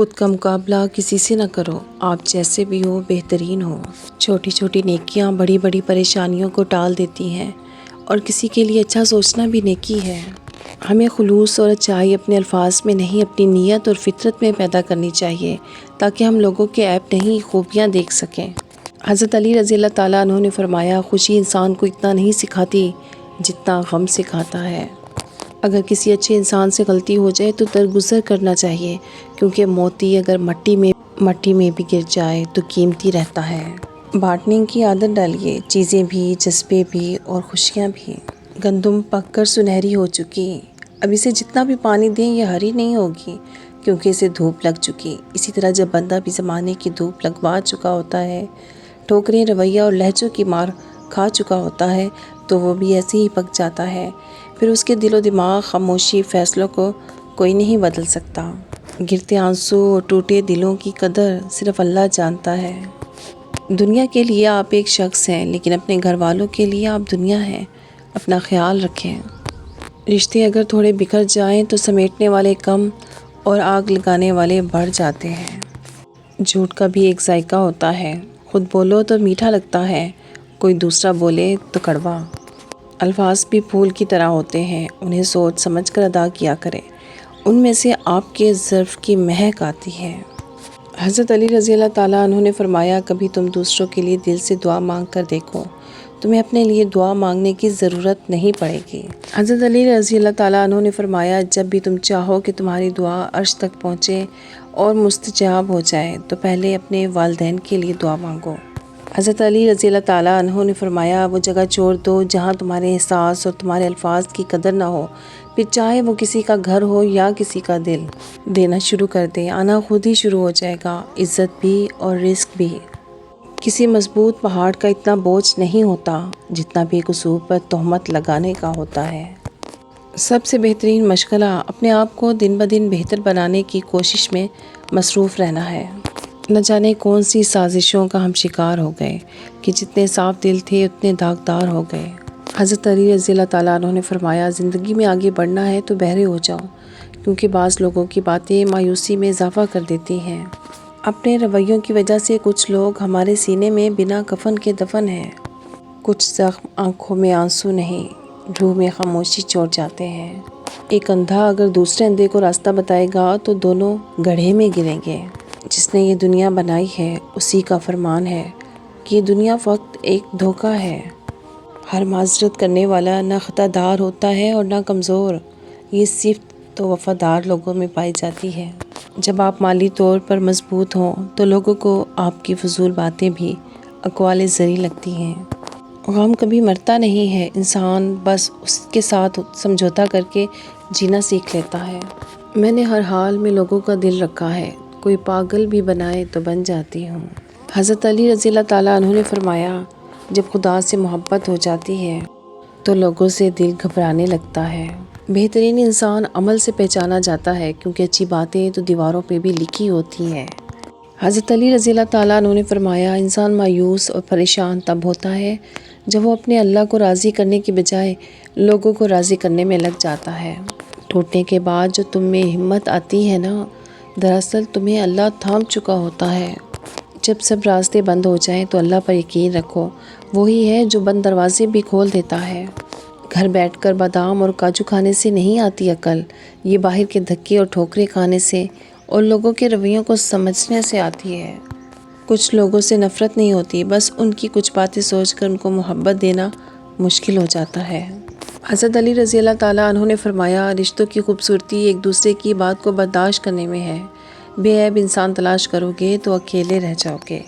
خود کا مقابلہ کسی سے نہ کرو، آپ جیسے بھی ہو بہترین ہو۔ چھوٹی چھوٹی نیکیاں بڑی بڑی پریشانیوں کو ٹال دیتی ہیں، اور کسی کے لیے اچھا سوچنا بھی نیکی ہے۔ ہمیں خلوص اور اچھائی اپنے الفاظ میں نہیں، اپنی نیت اور فطرت میں پیدا کرنی چاہیے، تاکہ ہم لوگوں کے عیب نہیں خوبیاں دیکھ سکیں۔ حضرت علی رضی اللہ تعالیٰ عنہ نے فرمایا، خوشی انسان کو اتنا نہیں سکھاتی جتنا غم سکھاتا ہے۔ اگر کسی اچھے انسان سے غلطی ہو جائے تو درگزر کرنا چاہیے، کیونکہ موتی اگر مٹی میں بھی گر جائے تو قیمتی رہتا ہے۔ بانٹنے کی عادت ڈالیے، چیزیں بھی، جذبے بھی اور خوشیاں بھی۔ گندم پک کر سنہری ہو چکی، اب اسے جتنا بھی پانی دیں یہ ہری نہیں ہوگی، کیونکہ اسے دھوپ لگ چکی۔ اسی طرح جب بندہ بھی زمانے کی دھوپ لگوا چکا ہوتا ہے، ٹھوکریں، رویہ اور لہجوں کی مار کھا چکا ہوتا ہے، تو وہ بھی ایسے ہی پک جاتا ہے۔ پھر اس کے دل و دماغ، خاموشی، فیصلوں کو کوئی نہیں بدل سکتا۔ گرتے آنسو اور ٹوٹے دلوں کی قدر صرف اللہ جانتا ہے۔ دنیا کے لیے آپ ایک شخص ہیں، لیکن اپنے گھر والوں کے لیے آپ دنیا ہیں۔ اپنا خیال رکھیں۔ رشتے اگر تھوڑے بکھر جائیں تو سمیٹنے والے کم اور آگ لگانے والے بڑھ جاتے ہیں۔ جھوٹ کا بھی ایک ذائقہ ہوتا ہے، خود بولو تو میٹھا لگتا ہے، کوئی دوسرا بولے تو کڑوا۔ الفاظ بھی پھول کی طرح ہوتے ہیں، انہیں سوچ سمجھ کر ادا کیا کریں، ان میں سے آپ کے ظرف کی مہک آتی ہے۔ حضرت علی رضی اللہ تعالیٰ عنہ نے فرمایا، کبھی تم دوسروں کے لیے دل سے دعا مانگ کر دیکھو، تمہیں اپنے لیے دعا مانگنے کی ضرورت نہیں پڑے گی۔ حضرت علی رضی اللہ تعالیٰ عنہ نے فرمایا، جب بھی تم چاہو کہ تمہاری دعا عرش تک پہنچے اور مستجاب ہو جائے تو پہلے اپنے والدین کے لیے دعا مانگو۔ حضرت علی رضی اللہ تعالیٰ عنہ نے فرمایا، وہ جگہ چھوڑ دو جہاں تمہارے احساس اور تمہارے الفاظ کی قدر نہ ہو، پھر چاہے وہ کسی کا گھر ہو یا کسی کا دل۔ دینا شروع کر دے، آنا خود ہی شروع ہو جائے گا، عزت بھی اور رزق بھی۔ کسی مضبوط پہاڑ کا اتنا بوجھ نہیں ہوتا جتنا بھی ایک اصول پر تہمت لگانے کا ہوتا ہے۔ سب سے بہترین مشغلہ اپنے آپ کو دن بدن بہتر بنانے کی کوشش میں مصروف رہنا ہے۔ نہ جانے کون سی سازشوں کا ہم شکار ہو گئے کہ جتنے صاف دل تھے اتنے داغدار ہو گئے۔ حضرت علی رضی اللہ تعالیٰ عنہ نے فرمایا، زندگی میں آگے بڑھنا ہے تو بہرے ہو جاؤ، کیونکہ بعض لوگوں کی باتیں مایوسی میں اضافہ کر دیتی ہیں۔ اپنے رویوں کی وجہ سے کچھ لوگ ہمارے سینے میں بنا کفن کے دفن ہیں۔ کچھ زخم آنکھوں میں آنسو نہیں، روح میں خاموشی چھوڑ جاتے ہیں۔ ایک اندھا اگر دوسرے اندھے کو راستہ بتائے گا تو دونوں گڑھے میں گریں گے۔ جس نے یہ دنیا بنائی ہے اسی کا فرمان ہے کہ یہ دنیا فقط ایک دھوکہ ہے۔ ہر معذرت کرنے والا نہ خطا دار ہوتا ہے اور نہ کمزور، یہ صفت تو وفادار لوگوں میں پائی جاتی ہے۔ جب آپ مالی طور پر مضبوط ہوں تو لوگوں کو آپ کی فضول باتیں بھی اقوال زری لگتی ہیں۔ غم کبھی مرتا نہیں ہے، انسان بس اس کے ساتھ سمجھوتا کر کے جینا سیکھ لیتا ہے۔ میں نے ہر حال میں لوگوں کا دل رکھا ہے، کوئی پاگل بھی بنائے تو بن جاتی ہوں۔ حضرت علی رضی اللہ تعالیٰ عنہ نے فرمایا، جب خدا سے محبت ہو جاتی ہے تو لوگوں سے دل گھبرانے لگتا ہے۔ بہترین انسان عمل سے پہچانا جاتا ہے، کیونکہ اچھی باتیں تو دیواروں پہ بھی لکھی ہوتی ہیں۔ حضرت علی رضی اللہ تعالیٰ عنہ نے فرمایا، انسان مایوس اور پریشان تب ہوتا ہے جب وہ اپنے اللہ کو راضی کرنے کی بجائے لوگوں کو راضی کرنے میں لگ جاتا ہے۔ ٹوٹنے کے بعد جو تم میں ہمت آتی ہے نا، دراصل تمہیں اللہ تھام چکا ہوتا ہے۔ جب سب راستے بند ہو جائیں تو اللہ پر یقین رکھو، وہی ہے جو بند دروازے بھی کھول دیتا ہے۔ گھر بیٹھ کر بادام اور کاجو کھانے سے نہیں آتی عقل، یہ باہر کے دھکے اور ٹھوکریں کھانے سے اور لوگوں کے رویوں کو سمجھنے سے آتی ہے۔ کچھ لوگوں سے نفرت نہیں ہوتی، بس ان کی کچھ باتیں سوچ کر ان کو محبت دینا مشکل ہو جاتا ہے۔ حضرت علی رضی اللہ تعالیٰ عنہ نے فرمایا، رشتوں کی خوبصورتی ایک دوسرے کی بات کو برداشت کرنے میں ہے۔ بے عیب انسان تلاش کرو گے تو اکیلے رہ جاؤ گے۔